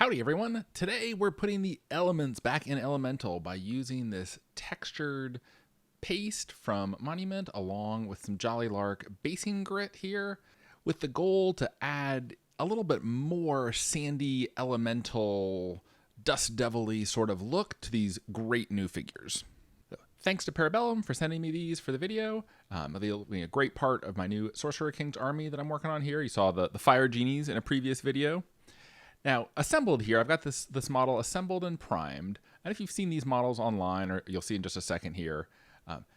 Howdy everyone! Today we're putting the elements back in Elemental by using this textured paste from Monument along with some Jolly Lark basing grit here with the goal to add a little bit more sandy, elemental, dust devil-y sort of look to these great new figures. So, thanks to Parabellum for sending me these for the video. They'll be a great part of my new Sorcerer King's army that I'm working on here. You saw the fire genies in a previous video. Now, assembled here, I've got this model assembled and primed. And if you've seen these models online, or you'll see in just a second here,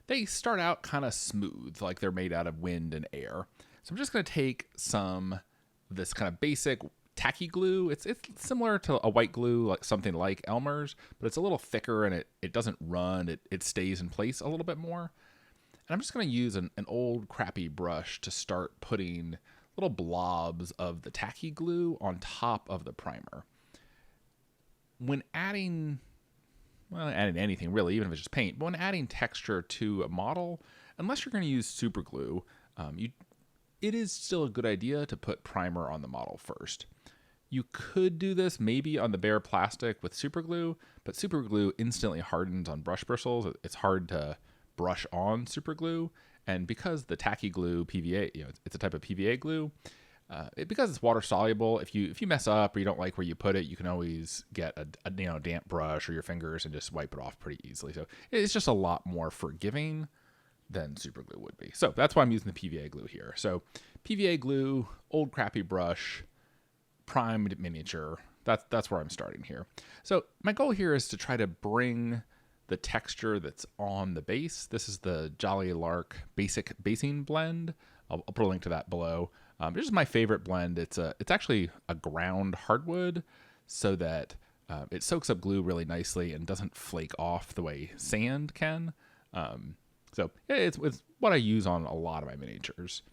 they start out kind of smooth, like they're made out of wind and air. So I'm just going to take this kind of basic tacky glue. It's similar to a white glue, like something like Elmer's, but it's a little thicker and it doesn't run. It stays in place a little bit more. And I'm just going to use an old crappy brush to start putting little blobs of the tacky glue on top of the primer. When adding anything really, even if it's just paint, but when adding texture to a model, unless you're going to use super glue, it is still a good idea to put primer on the model first. You could do this maybe on the bare plastic with super glue, but super glue instantly hardens on brush bristles. It's hard to brush on super glue. And because the tacky glue PVA, it's a type of PVA glue, because it's water soluble, if you mess up or you don't like where you put it, you can always get a damp brush or your fingers and just wipe it off pretty easily. So it's just a lot more forgiving than super glue would be. So that's why I'm using the PVA glue here. So PVA glue, old crappy brush, primed miniature. That's where I'm starting here. So my goal here is to try to bring the texture that's on the base. This is the Jolly Lark basic basing blend. I'll put a link to that below. This is my favorite blend. It's actually a ground hardwood so that it soaks up glue really nicely and doesn't flake off the way sand can. So yeah, it's what I use on a lot of my miniatures.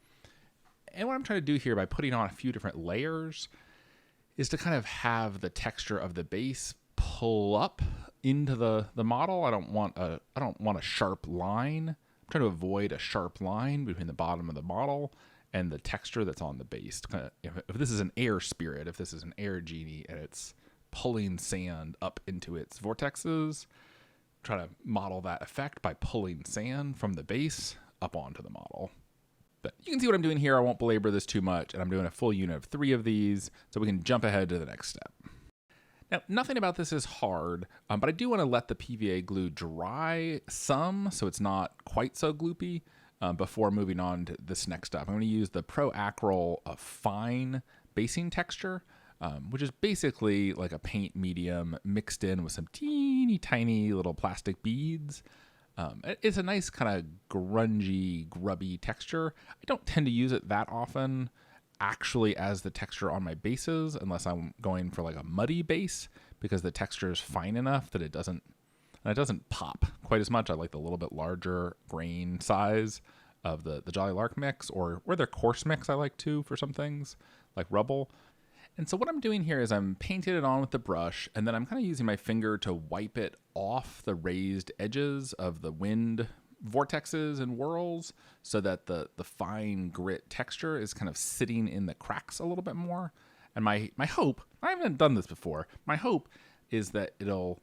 And what I'm trying to do here by putting on a few different layers is to kind of have the texture of the base pull up into the model. I don't want a sharp line. I'm trying to avoid a sharp line between the bottom of the model and the texture that's on the base. If this is an air spirit, if this is an air genie and it's pulling sand up into its vortexes, try to model that effect by pulling sand from the base up onto the model. But you can see what I'm doing here. I won't belabor this too much, and I'm doing a full unit of 3 of these so we can jump ahead to the next step. Now, nothing about this is hard, but I do want to let the PVA glue dry some so it's not quite so gloopy before moving on to this next step. I'm going to use the Pro Acryl fine basing texture, which is basically like a paint medium mixed in with some teeny tiny little plastic beads. It's a nice kind of grungy, grubby texture. I don't tend to use it that often actually as the texture on my bases unless I'm going for like a muddy base, because the texture is fine enough that it doesn't pop quite as much. I like the little bit larger grain size of the Jolly Lark mix, or their coarse mix I like too for some things like rubble. And so what I'm doing here is I'm painting it on with the brush, and then I'm kind of using my finger to wipe it off the raised edges of the wind vortexes and whirls so that the fine grit texture is kind of sitting in the cracks a little bit more. And my hope, I haven't done this before, my hope is that it'll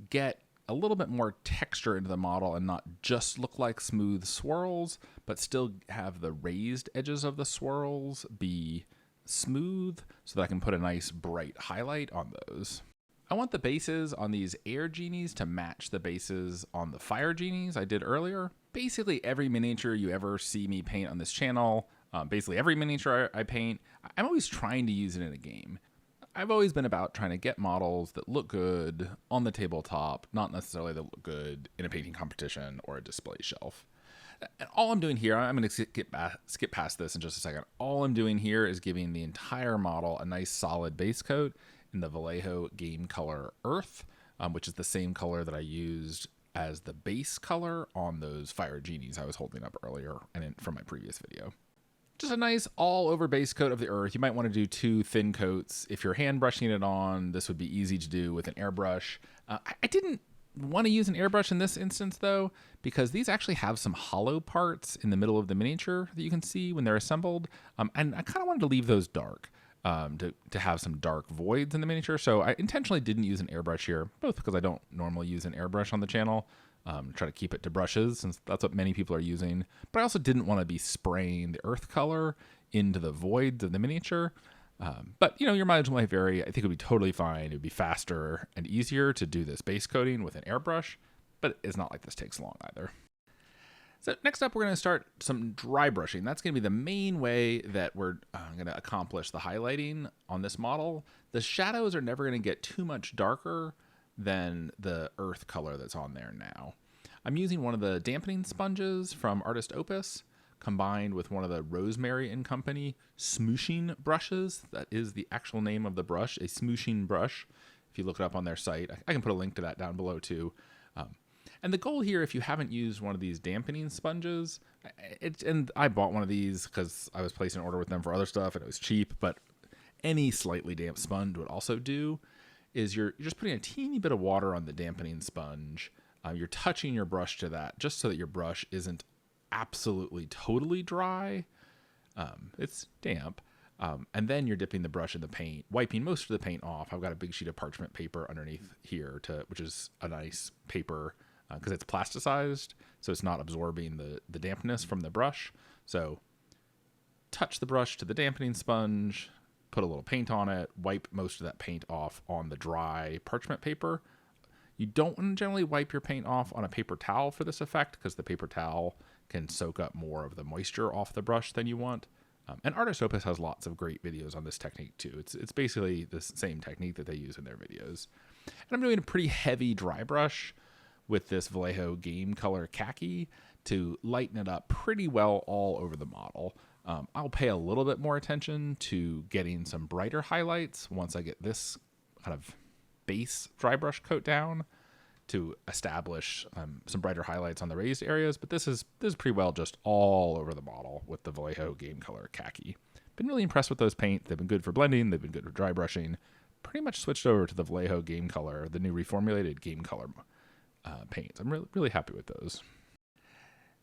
get a little bit more texture into the model and not just look like smooth swirls, but still have the raised edges of the swirls be smooth so that I can put a nice bright highlight on those. I want the bases on these air genies to match the bases on the fire genies I did earlier. Basically every miniature you ever see me paint on this channel, basically every miniature I paint, I'm always trying to use it in a game. I've always been about trying to get models that look good on the tabletop, not necessarily that look good in a painting competition or a display shelf. And all I'm doing here, I'm going to skip past this in just a second. All I'm doing here is giving the entire model a nice solid base coat in the Vallejo Game Color Earth, which is the same color that I used as the base color on those fire genies I was holding up earlier and from my previous video. Just a nice all-over base coat of the earth. You might want to do 2 thin coats. If you're hand brushing it on, this would be easy to do with an airbrush. I didn't want to use an airbrush in this instance though, because these actually have some hollow parts in the middle of the miniature that you can see when they're assembled. And I kind of wanted to leave those dark. to have some dark voids in the miniature. So I intentionally didn't use an airbrush here, both because I don't normally use an airbrush on the channel, try to keep it to brushes since that's what many people are using. But I also didn't want to be spraying the earth color into the voids of the miniature. But your mileage might vary. I think it would be totally fine. It would be faster and easier to do this base coating with an airbrush, but it's not like this takes long either. So next up, we're going to start some dry brushing. That's going to be the main way that we're going to accomplish the highlighting on this model. The shadows are never going to get too much darker than the earth color that's on there now. I'm using one of the dampening sponges from Artist Opus, combined with one of the Rosemary & Company smooshing brushes. That is the actual name of the brush, a smooshing brush. If you look it up on their site, I can put a link to that down below too. And the goal here, if you haven't used one of these dampening sponges, and I bought one of these because I was placing an order with them for other stuff and it was cheap, but any slightly damp sponge would also do, is you're just putting a teeny bit of water on the dampening sponge. You're touching your brush to that just so that your brush isn't absolutely totally dry. It's damp. And then you're dipping the brush in the paint, wiping most of the paint off. I've got a big sheet of parchment paper underneath here, which is a nice paper because it's plasticized, so it's not absorbing the dampness from the brush. So touch the brush to the dampening sponge, put a little paint on it, wipe most of that paint off on the dry parchment paper. You don't want to generally wipe your paint off on a paper towel for this effect because the paper towel can soak up more of the moisture off the brush than you want. And Artist Opus has lots of great videos on this technique too. It's basically the same technique that they use in their videos. And I'm doing a pretty heavy dry brush with this Vallejo Game Color Khaki to lighten it up pretty well all over the model. I'll pay a little bit more attention to getting some brighter highlights once I get this kind of base dry brush coat down to establish some brighter highlights on the raised areas, but this is pretty well just all over the model with the Vallejo Game Color Khaki. Been really impressed with those paint. They've been good for blending. They've been good for dry brushing. Pretty much switched over to the Vallejo Game Color, the new reformulated Game Color paints. I'm really happy with those.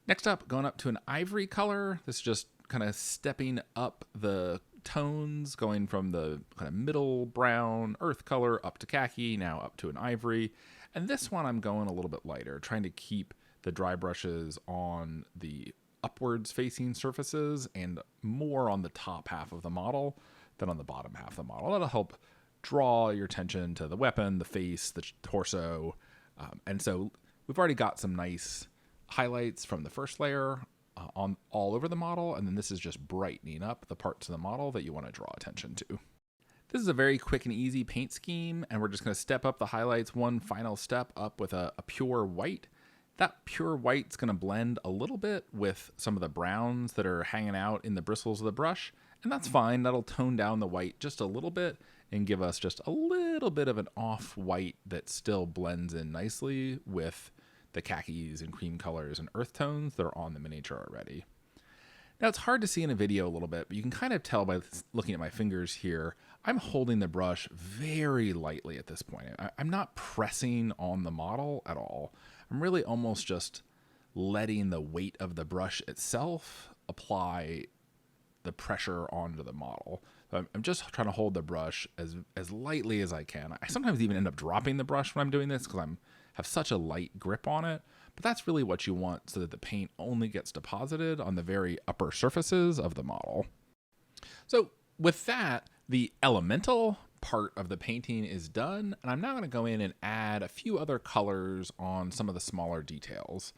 Next up, going up to an ivory color. This is just kind of stepping up the tones, going from the kind of middle brown earth color up to khaki, now up to an ivory. And this one I'm going a little bit lighter, trying to keep the dry brushes on the upwards facing surfaces and more on the top half of the model than on the bottom half of the model. That'll help draw your attention to the weapon, the face, the torso. And so we've already got some nice highlights from the first layer on all over the model, and then this is just brightening up the parts of the model that you want to draw attention to. This is a very quick and easy paint scheme, and we're just going to step up the highlights one final step up with a pure white. That pure white's going to blend a little bit with some of the browns that are hanging out in the bristles of the brush, and that's fine. That'll tone down the white just a little bit and give us just a little bit of an off-white that still blends in nicely with the khakis and cream colors and earth tones that are on the miniature already. Now, it's hard to see in a video a little bit, but you can kind of tell by looking at my fingers here, I'm holding the brush very lightly at this point. I'm not pressing on the model at all. I'm really almost just letting the weight of the brush itself apply the pressure onto the model. So I'm just trying to hold the brush as lightly as I can. I sometimes even end up dropping the brush when I'm doing this because I have such a light grip on it. But that's really what you want so that the paint only gets deposited on the very upper surfaces of the model. So with that, the elemental part of the painting is done, and I'm now going to go in and add a few other colors on some of the smaller details.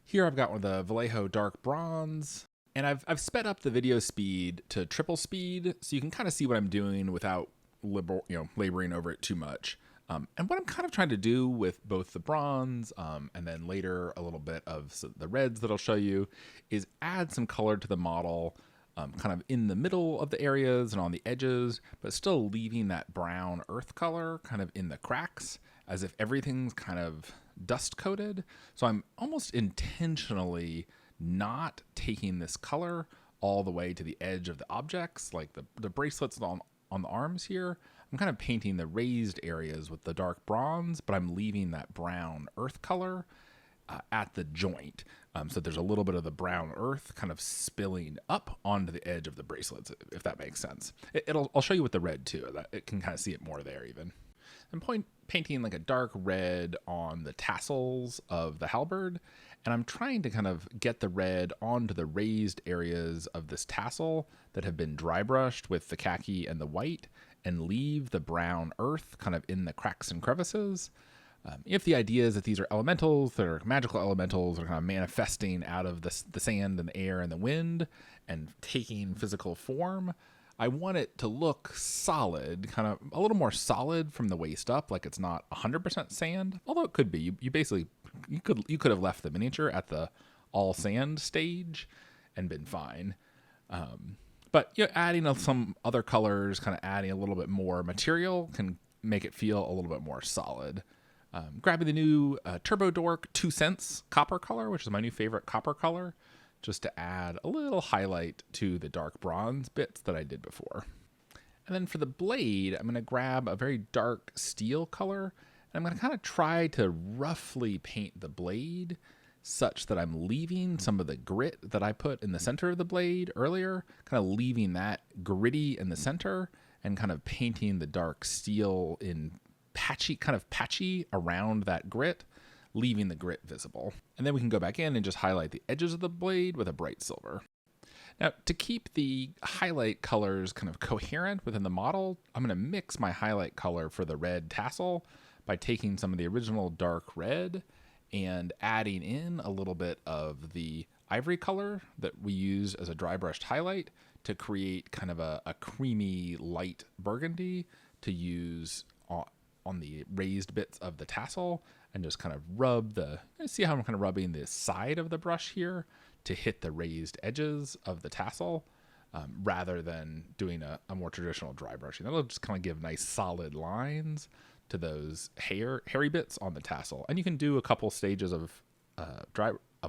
Here I've got one of the Vallejo Dark Bronze, and I've sped up the video speed to triple speed so you can kind of see what I'm doing without laboring over it too much. And what I'm kind of trying to do with both the bronze and then later a little bit of the reds that I'll show you is add some color to the model kind of in the middle of the areas and on the edges, but still leaving that brown earth color kind of in the cracks as if everything's kind of dust coated. So I'm almost intentionally not taking this color all the way to the edge of the objects, like the bracelets on the arms here. I'm kind of painting the raised areas with the dark bronze, but I'm leaving that brown earth color at the joint. So there's a little bit of the brown earth kind of spilling up onto the edge of the bracelets, if that makes sense. I'll show you with the red too. That it can kind of see it more there even. I'm painting like a dark red on the tassels of the halberd, and I'm trying to kind of get the red onto the raised areas of this tassel that have been dry brushed with the khaki and the white, and leave the brown earth kind of in the cracks and crevices. If the idea is that these are elementals, that are magical elementals, that are kind of manifesting out of the sand and the air and the wind and taking physical form, I want it to look solid, kind of a little more solid from the waist up, like it's not 100% sand, although it could be. You could have left the miniature at the all sand stage and been fine. But adding some other colors, kind of adding a little bit more material can make it feel a little bit more solid. Grabbing the new Turbo Dork 2 cents copper color, which is my new favorite copper color, just to add a little highlight to the dark bronze bits that I did before. And then for the blade, I'm going to grab a very dark steel color, and I'm going to kind of try to roughly paint the blade such that I'm leaving some of the grit that I put in the center of the blade earlier, kind of leaving that gritty in the center and kind of painting the dark steel in patchy around that grit, leaving the grit visible. And then we can go back in and just highlight the edges of the blade with a bright silver. Now, to keep the highlight colors kind of coherent within the model, I'm going to mix my highlight color for the red tassel by taking some of the original dark red and adding in a little bit of the ivory color that we use as a dry brushed highlight to create kind of a creamy light burgundy to use on the raised bits of the tassel, and just kind of see how I'm kind of rubbing the side of the brush here to hit the raised edges of the tassel, rather than doing a more traditional dry brushing. That'll just kind of give nice solid lines to those hairy bits on the tassel. And you can do a couple stages of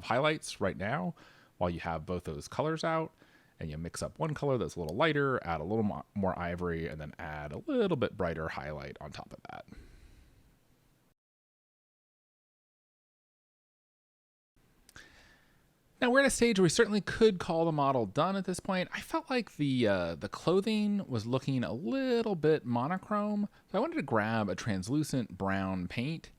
highlights right now while you have both those colors out, and you mix up one color that's a little lighter, add a little more ivory, and then add a little bit brighter highlight on top of that. Now we're at a stage where we certainly could call the model done at this point. I felt like the clothing was looking a little bit monochrome, so I wanted to grab a translucent brown paint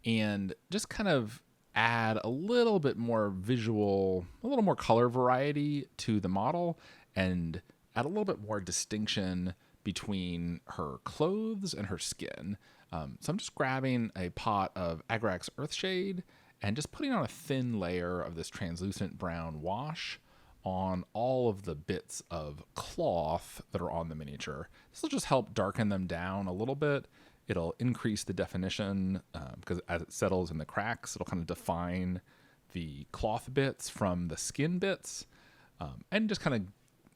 and just kind of add a little bit more visual, a little more color variety to the model, and add a little bit more distinction between her clothes and her skin. So I'm just grabbing a pot of Agrax Earthshade and just putting on a thin layer of this translucent brown wash on all of the bits of cloth that are on the miniature. This will just help darken them down a little bit. It'll increase the definition because as it settles in the cracks, it'll kind of define the cloth bits from the skin bits, and just kind of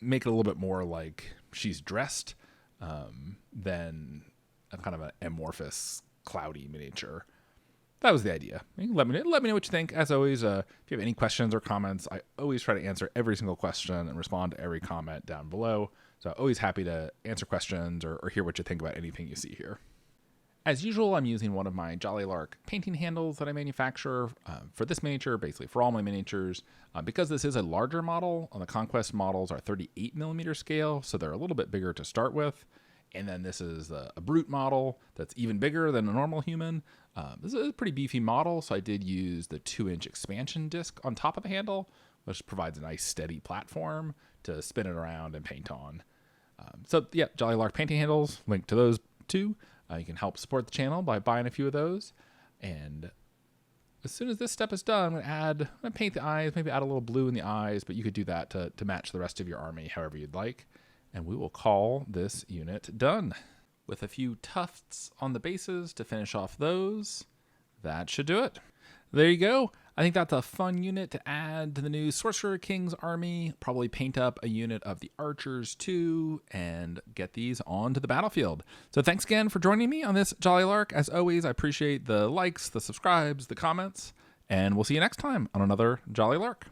make it a little bit more like she's dressed than a kind of an amorphous, cloudy miniature. That was the idea. Let me know what you think. As always, if you have any questions or comments, I always try to answer every single question and respond to every comment down below. So always happy to answer questions or hear what you think about anything you see here. As usual, I'm using one of my Jolly Lark painting handles that I manufacture for this miniature, basically for all my miniatures. Because this is a larger model, the Conquest models are 38mm scale, so they're a little bit bigger to start with. And then this is a brute model that's even bigger than a normal human. This is a pretty beefy model, so I did use the 2-inch expansion disc on top of the handle, which provides a nice steady platform to spin it around and paint on. So yeah, Jolly Lark painting handles, link to those too. You can help support the channel by buying a few of those. And as soon as this step is done, I'm going to paint the eyes, maybe add a little blue in the eyes, but you could do that to match the rest of your army however you'd like. And we will call this unit done. With a few tufts on the bases to finish off those, that should do it. There you go. I think that's a fun unit to add to the new Sorcerer King's army. Probably paint up a unit of the archers too and get these onto the battlefield. So thanks again for joining me on this Jolly Lark. As always, I appreciate the likes, the subscribes, the comments, and we'll see you next time on another Jolly Lark.